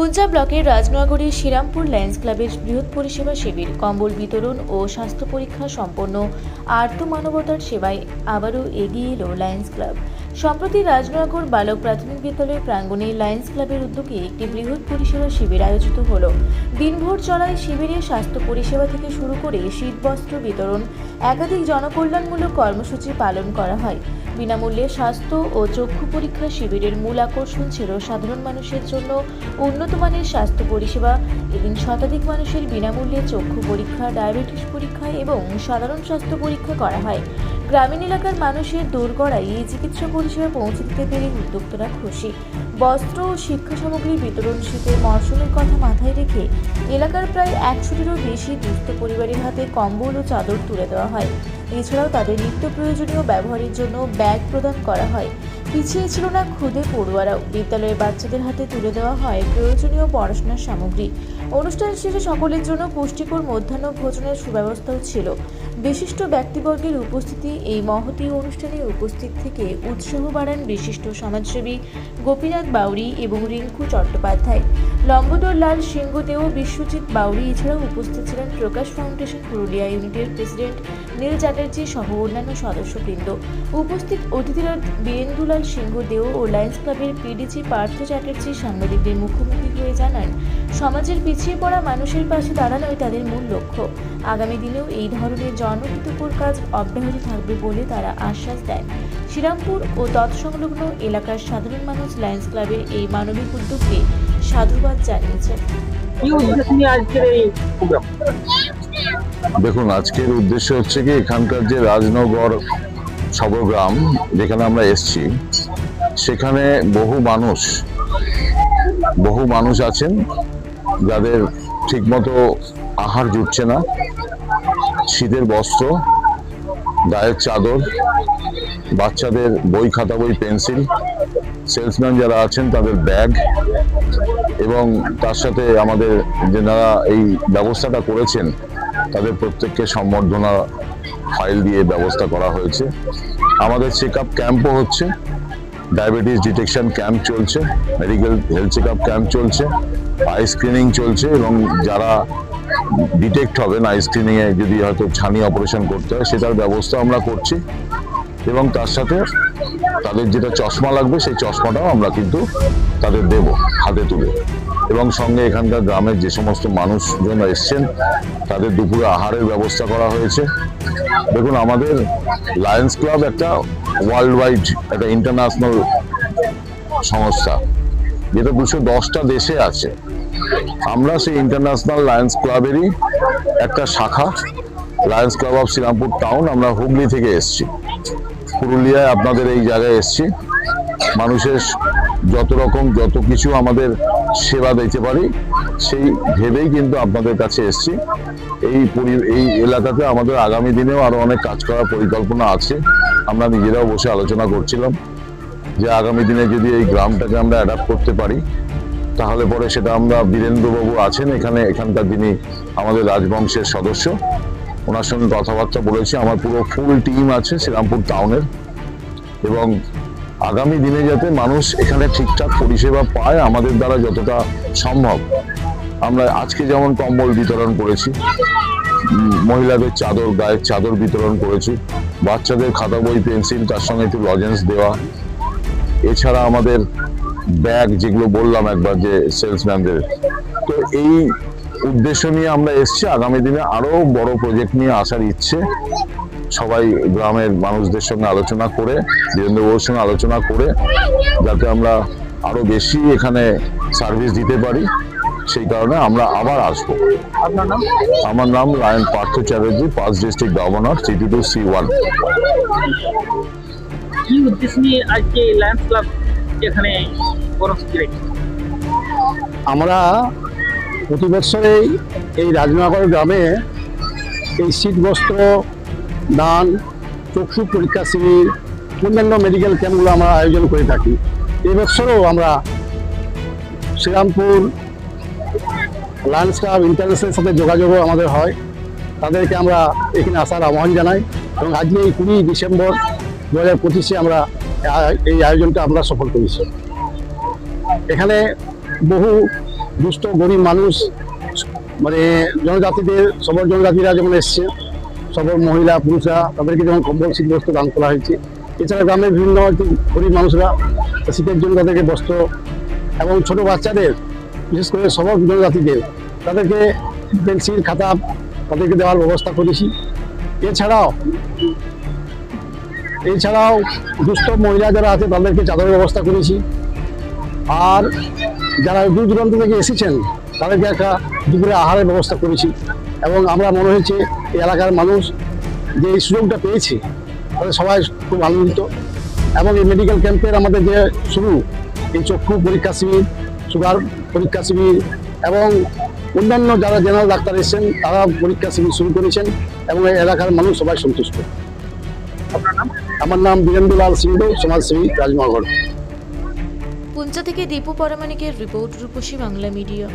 কুঞ্জা ব্লকের রাজনগরের শ্রীরামপুর লায়ন্স ক্লাবের বৃহৎ পরিষেবা শিবির, কম্বল বিতরণ ও স্বাস্থ্য পরীক্ষা সম্পন্ন আর্ত মানবতার সেবায় আবারও এগিয়ে এলো লায়ন্স ক্লাব। সম্প্রতি রাজনগর বালক প্রাথমিক বিদ্যালয়ের প্রাঙ্গণে লায়ন্স ক্লাবের উদ্যোগে একটি বৃহৎ পরিষেবা শিবির আয়োজিত হলো। দিনভর চলায় শিবিরে স্বাস্থ্য পরিষেবা থেকে শুরু করে শীতবস্ত্র বিতরণ, একাধিক জনকল্যাণমূলক কর্মসূচি পালন করা হয়। বিনামূল্যে স্বাস্থ্য ও চক্ষু পরীক্ষা শিবিরের মূল আকর্ষণ ছিল সাধারণ মানুষের জন্য উন্নত মানের স্বাস্থ্য পরিষেবা। এদিন শতাধিক মানুষের বিনামূল্যে চক্ষু পরীক্ষা, ডায়াবেটিস পরীক্ষা এবং সাধারণ স্বাস্থ্য পরীক্ষা করা হয়। গ্রামীণ এলাকার মানুষের দোরগোড়ায় এই চিকিৎসা পরিষেবা পৌঁছে দিতে পেরে উদ্যোক্তারা খুশি। বস্ত্র ও শিক্ষা সামগ্রী বিতরণ, শীতের মরশুমের কথা মাথায় রেখে এলাকার প্রায় 100টিরও বেশি দুস্থ পরিবারের হাতে কম্বল ও চাদর তুলে দেওয়া হয়। এছাড়াও তাদের নিত্য প্রয়োজনীয় ব্যবহারের জন্য ব্যাগ প্রদান করা হয়। পিছিয়ে ছিল না ক্ষুদে পড়ুয়ারাও। বিদ্যালয়ের বাচ্চাদের হাতে তুলে দেওয়া হয় প্রয়োজনীয় পড়াশোনার সামগ্রী। অনুষ্ঠান শেষে সকলের জন্য পুষ্টিকর মধ্যাহ্ন ভোজনের সুব্যবস্থাও ছিল। বিশিষ্ট ব্যক্তিবর্গের উপস্থিতি এই মহতী অনুষ্ঠানে উপস্থিত থেকে উৎসাহ বাড়ান বিশিষ্ট সমাজসেবী গোপীনাথ বাউরি এবং রিঙ্কু চট্টোপাধ্যায়, লম্বোদর লাল সিংহদেও, বিশ্বজিৎ বাউরি। এছাড়াও উপস্থিত ছিলেন প্রকাশ ফাউন্ডেশন পুরুলিয়া ইউনিটের প্রেসিডেন্ট নীল চ্যাটার্জি সহ অন্যান্য সদস্যবৃন্দ। উপস্থিত অতিথিরা বীরেন্দুলাল সিংহদেও ও লায়ন্স ক্লাবের পিডিজি পার্থ চ্যাটার্জি সাংবাদিকদের মুখোমুখি হয়ে জানান, সমাজের পিছিয়ে পড়া মানুষের পাশে দাঁড়ানোই তাদের মূল লক্ষ্য। আগামী দিনেও এই ধরনের জনহিতকর কাজ অব্যাহত থাকবে বলে তারা আশ্বাস দেন। শ্রীরামপুর ও তৎসংলগ্ন এলাকার সাধারণ মানুষ লায়ন্স ক্লাবের এই মানবিক উদ্যোগকে সাধুবাদ জানিয়েছেন। দেখুন, আজকের উদ্দেশ্য হচ্ছে কি, এখানকার যে রাজনগর সবগ্রাম যেখানে আমরা এসছি, সেখানে বহু মানুষ আছেন যাদের ঠিকমতো আহার জুটছে না। শীতের বস্ত্র, গায়ের চাদর, বাচ্চাদের বই, খাতা, বই, পেন্সিল, সেলসম্যান যারা আছেন তাদের ব্যাগ, এবং তার সাথে আমাদের যারা এই ব্যবস্থাটা করেছেন তাদের প্রত্যেককে সম্বর্ধনা ফাইল দিয়ে ব্যবস্থা করা হয়েছে। আমাদের চেক আপ ক্যাম্পও হচ্ছে, ডায়াবেটিস ডিটেকশন ক্যাম্প চলছে, medical health check up camp চলছে, আই স্ক্রিনিং চলছে, এবং যারা ডিটেক্ট হবেন আই স্ক্রিনিংয়ে যদি হয়তো ছানি অপারেশন করতে হয় সেটার ব্যবস্থা আমরা করছি। এবং তার সাথে তাদের যেটা চশমা লাগবে সেই চশমাটাও আমরা কিন্তু তাদের দেব হাতে তুলে। এবং সঙ্গে এখানকার গ্রামের যে সমস্ত মানুষজন এসছেন তাদের দুপুরে আহারের ব্যবস্থা করা হয়েছে। দেখুন, আমাদের লায়ন্স ক্লাব একটা ওয়ার্ল্ড ওয়াইড, একটা ইন্টারন্যাশনাল সংস্থা যেটা 210টা দেশে আছে। আমরা সেই ইন্টারন্যাশনাল লায়ন্স ক্লাবেরই একটা শাখা, Lions Club of Serampore town. আমরা হুগলি থেকে এসছি, পুরুলিয়ায় আপনাদের এই জায়গায় এসছি। মানুষের যত কিছু আমাদের সেবা দিতে পারি সেই ভেবেই কিন্তু আপনাদের কাছে এসছি। এই এলাকাতে আমাদের আগামী দিনেও আরো অনেক কাজ করার পরিকল্পনা আছে। আমরা নিজেরাও বসে আলোচনা করছিলাম যে আগামী দিনে যদি এই গ্রামটাকে আমরা অ্যাডাপ্ট করতে পারি তাহলে পরে সেটা আমরা, বীরেন্দ্রবাবু আছেন এখানকার যিনি আমাদের রাজবংশের সদস্য, ওনার সঙ্গে কথাবার্তা বলেছি। আমার পুরো ফুল টিম আছে শ্রীরামপুর টাউনের, এবং আগামী দিনে যাতে মানুষ এখানে ঠিকঠাক পরিষেবা পায় আমাদের দ্বারা যতটা সম্ভব। আমরা আজকে যেমন কম্বল বিতরণ করেছি, মহিলাদের চাদর, গায়ের চাদর বিতরণ করেছি, বাচ্চাদের খাতা, বই, পেন্সিল, তার সঙ্গে একটু লজেন্স দেওয়া। এছাড়া আমাদের ব্যাগ, যেগুলো বললাম একবার যে সেলসম্যানদের, তো এই উদ্দেশ্য নিয়ে আমরা এসছি। আগামী দিনে আরো বড় প্রজেক্ট নিয়ে আসার ইচ্ছে। সবাই গ্রামের মানুষদের সঙ্গে আলোচনা করে, বীরেন্দ্রবাবুর সঙ্গে আলোচনা করে যাতে আমরা আরো বেশি এখানে সার্ভিস দিতে পারি, সেই কারণে আমরা আবার আসবো। আমার নাম lion Partha Chatterjee, first district governor, C2C1। কি উদ্দেশ্য নিয়ে আজকে লায়ন্স ক্লাব এখানে কর্মসূচি রেখেছে? আমরা প্রতি বছরেই এই রাজনগর গ্রামে এই শীত বস্ত্র দান, চক্ষু পরীক্ষা শিবির, অন্যান্য মেডিকেল ক্যাম্পগুলো আমরা আয়োজন করে থাকি। এই বছরও আমরা শ্রীরামপুর লায়ন্স ক্লাব ইন্টারন্যাশনালের সাথে যোগাযোগও আমাদের হয়, তাদেরকে আমরা এখানে আসার আহ্বান জানাই। এবং আজকে এই 20 ডিসেম্বর 2025 আমরা এই আয়োজনটা আমরা সফল করেছি। এখানে বহু দুস্থ গরিব মানুষ, মানে জনজাতিদের, সবল জনজাতিরা যেমন এসছে, সবল মহিলা পুরুষরা, তাদেরকে যেমন কম্বল শীত বস্ত্র দান করা হয়েছে। এছাড়া গ্রামের বিভিন্ন গরিব মানুষরা শীতের জন্য তাদেরকে বস্ত্র, এবং ছোট বাচ্চাদের, বিশেষ করে সবল জনজাতিদের, তাদেরকে পেন্সিল খাতা তাদেরকে দেওয়ার ব্যবস্থা করেছি। এছাড়াও দুস্থ মহিলা যারা আছে তাদেরকে চাদরের ব্যবস্থা করেছি। আর যারা দূর দূরান্ত থেকে এসেছেন তাদেরকে একটা দুপুরে আহারের ব্যবস্থা করেছি। এবং আমরা মনে হয়েছে এই এলাকার মানুষ যে এই সুযোগটা পেয়েছে, তাদের সবাই খুব আনন্দিত। এবং এই মেডিকেল ক্যাম্পের আমাদের যে শুরু, এই চক্ষু পরীক্ষা শিবির, সুগার পরীক্ষা শিবির এবং অন্যান্য যারা জেনারেল ডাক্তার এসেছেন তারা পরীক্ষা শিবির শুরু করেছেন, এবং এই এলাকার মানুষ সবাই সন্তুষ্ট। আপনার নাম? আমার নাম বীরেন্দ্রলাল সিংহ, সমাজসেবী, রাজনগর। পুঞ্চা থেকে দীপু পরামানিকের রিপোর্ট, রূপসী বাংলা মিডিয়া।